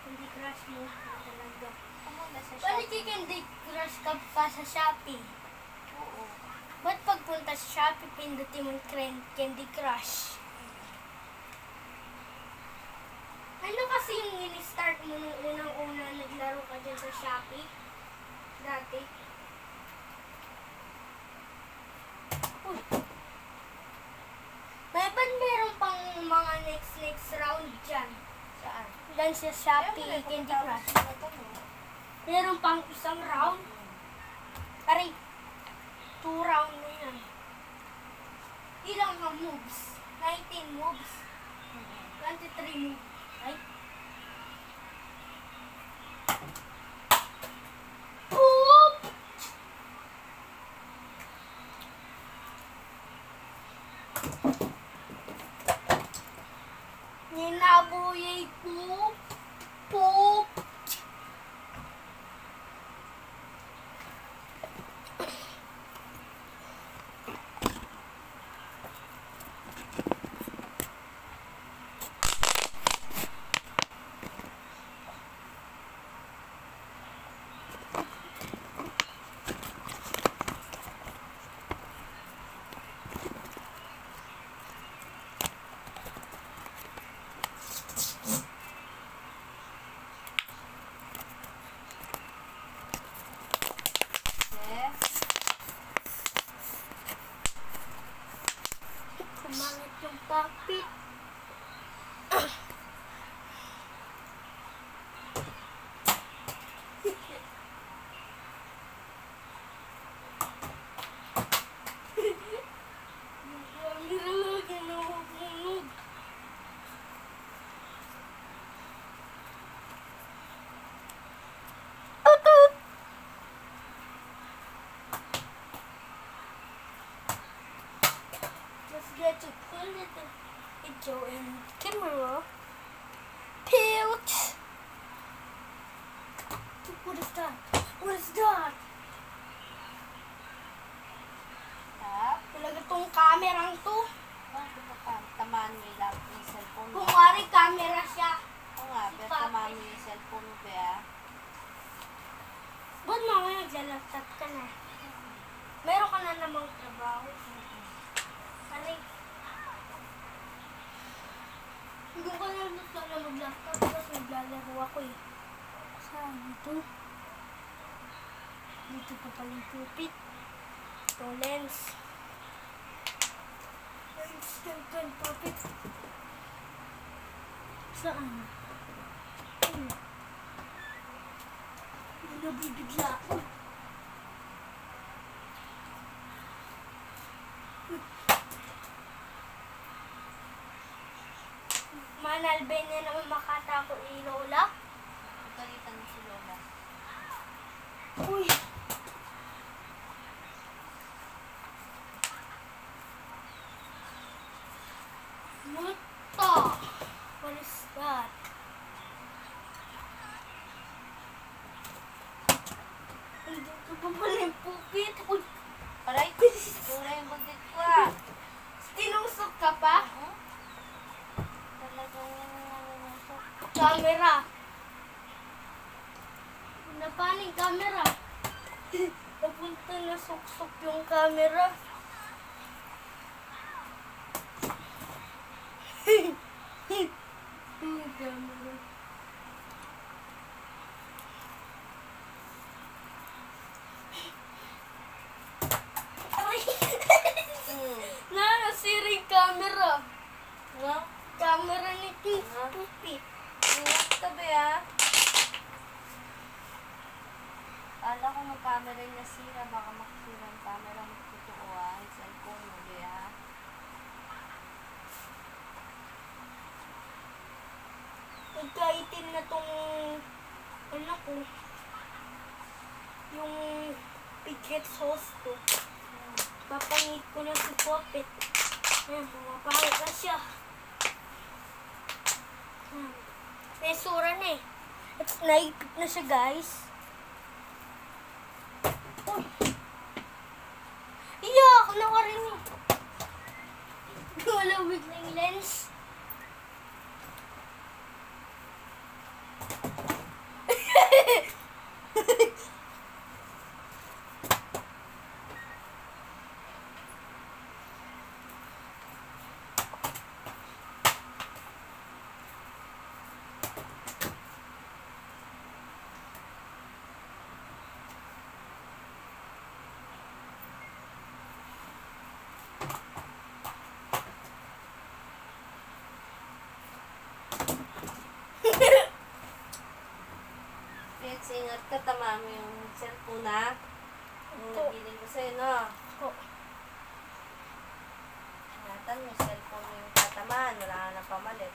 Candy Crush mo talaga. Pumunta sa Balik Shopee. Candy Crush ka pa sa Shopee. Oo. Ba't pagpunta sa Shopee, pindutin mo Candy Crush? Ano kasi yung in-start mo nung unang-una naglaro ka dyan sa Shopee? Dati? Uy! Meron pang mga next round dyan. Saan? Dyan sa Shopee Candy Crush. Meron pang isang round. Aray, 2 round na yan. Ilang ka moves? 19 moves. 23 moves. Right? Poop! Ninabuyay poop. Poop! Kumangit yung papit. Let's get to put it video in camera. Pilt. What is that? What is that? Tap. Talaga tong camera to. Bakit pa? Tamaan mo yung cellphone mo. Kung wari camera siya. Oo nga, pero tamaan mo yung cellphone mo ba? Ba't mamaya naglalaptop ka na? Meron ka na namang trabaho. Aray. Hindi ko na gusto na mag-laptop kasi naglalaro ako eh. Saan? Dito? Dito pa pala yung pupit. Itong lens. Lens, ganito yung pupit. Saan? Nabibigla ako. Manalben na naman makata ko Lola. Pagalitan mo si Lola. Uy! What the? What is that? Dito pa pala yung pupit. Uy! Aray! Wala yung bagit ko ah! Tinusok ka pa? Talagang nanunusok. Camera. Napaning camera. Napunta na suksok yung camera. Yung camera. Ay! Nasira yung camera. No? Camera ni Pupit. Ingat ka ba ah? Kala ko ng camera yung nasira. Baka makasira ang camera. Magtotoo ah. Yung cellphone mo ba ah? Nagkaitin na tong ano ko. Yung picket sauce ko. Papangit ko na si Puppet. Ayan, pumapangit na siya. May sura na eh. At naipit na siya guys. Uy! Iyak! Nakarinig. Walawig na yung lens. Mas ingat ka, tama mo yung cellphone na. Yung Ito. nabiling ko sa'yo, no? Po. Ingatan mo, cellphone mo yung tatamaan. Wala ka na pamalit.